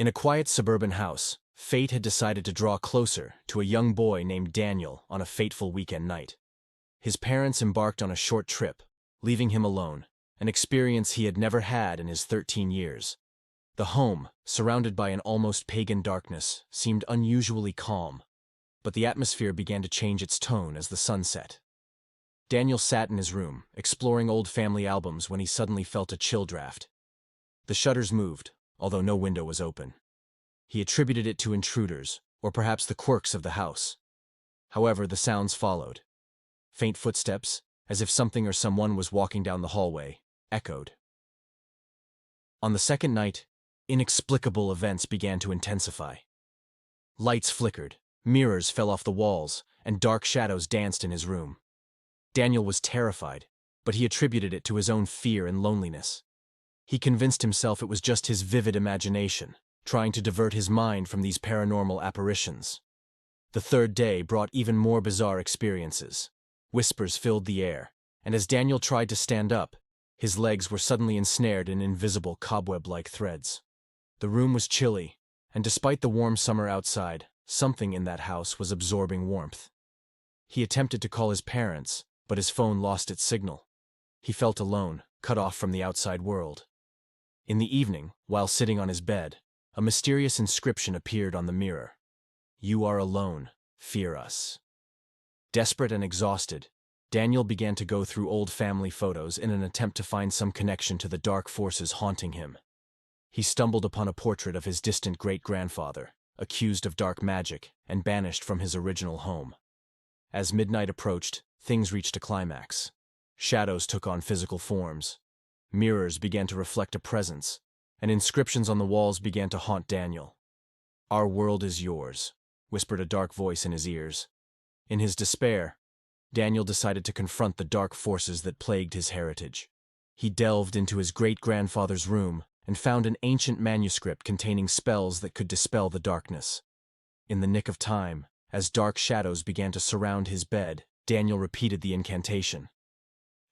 In a quiet suburban house, fate had decided to draw closer to a young boy named Daniel on a fateful weekend night. His parents embarked on a short trip, leaving him alone, an experience he had never had in his 13 years. The home, surrounded by an almost pagan darkness, seemed unusually calm, but the atmosphere began to change its tone as the sun set. Daniel sat in his room, exploring old family albums when he suddenly felt a chill draft. The shutters moved, although no window was open. He attributed it to intruders, or perhaps the quirks of the house. However, the sounds followed. Faint footsteps, as if something or someone was walking down the hallway, echoed. On the second night, inexplicable events began to intensify. Lights flickered, mirrors fell off the walls, and dark shadows danced in his room. Daniel was terrified, but he attributed it to his own fear and loneliness. He convinced himself it was just his vivid imagination, trying to divert his mind from these paranormal apparitions. The third day brought even more bizarre experiences. Whispers filled the air, and as Daniel tried to stand up, his legs were suddenly ensnared in invisible cobweb-like threads. The room was chilly, and despite the warm summer outside, something in that house was absorbing warmth. He attempted to call his parents, but his phone lost its signal. He felt alone, cut off from the outside world. In the evening, while sitting on his bed, a mysterious inscription appeared on the mirror. "You are alone. Fear us." Desperate and exhausted, Daniel began to go through old family photos in an attempt to find some connection to the dark forces haunting him. He stumbled upon a portrait of his distant great-grandfather, accused of dark magic and banished from his original home. As midnight approached, things reached a climax. Shadows took on physical forms. Mirrors began to reflect a presence, and inscriptions on the walls began to haunt Daniel. "Our world is yours," whispered a dark voice in his ears. In his despair, Daniel decided to confront the dark forces that plagued his heritage. He delved into his great-grandfather's room and found an ancient manuscript containing spells that could dispel the darkness. In the nick of time, as dark shadows began to surround his bed, Daniel repeated the incantation.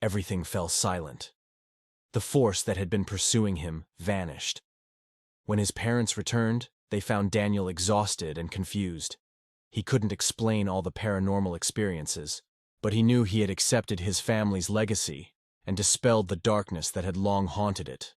Everything fell silent. The force that had been pursuing him vanished. When his parents returned, they found Daniel exhausted and confused. He couldn't explain all the paranormal experiences, but he knew he had accepted his family's legacy and dispelled the darkness that had long haunted it.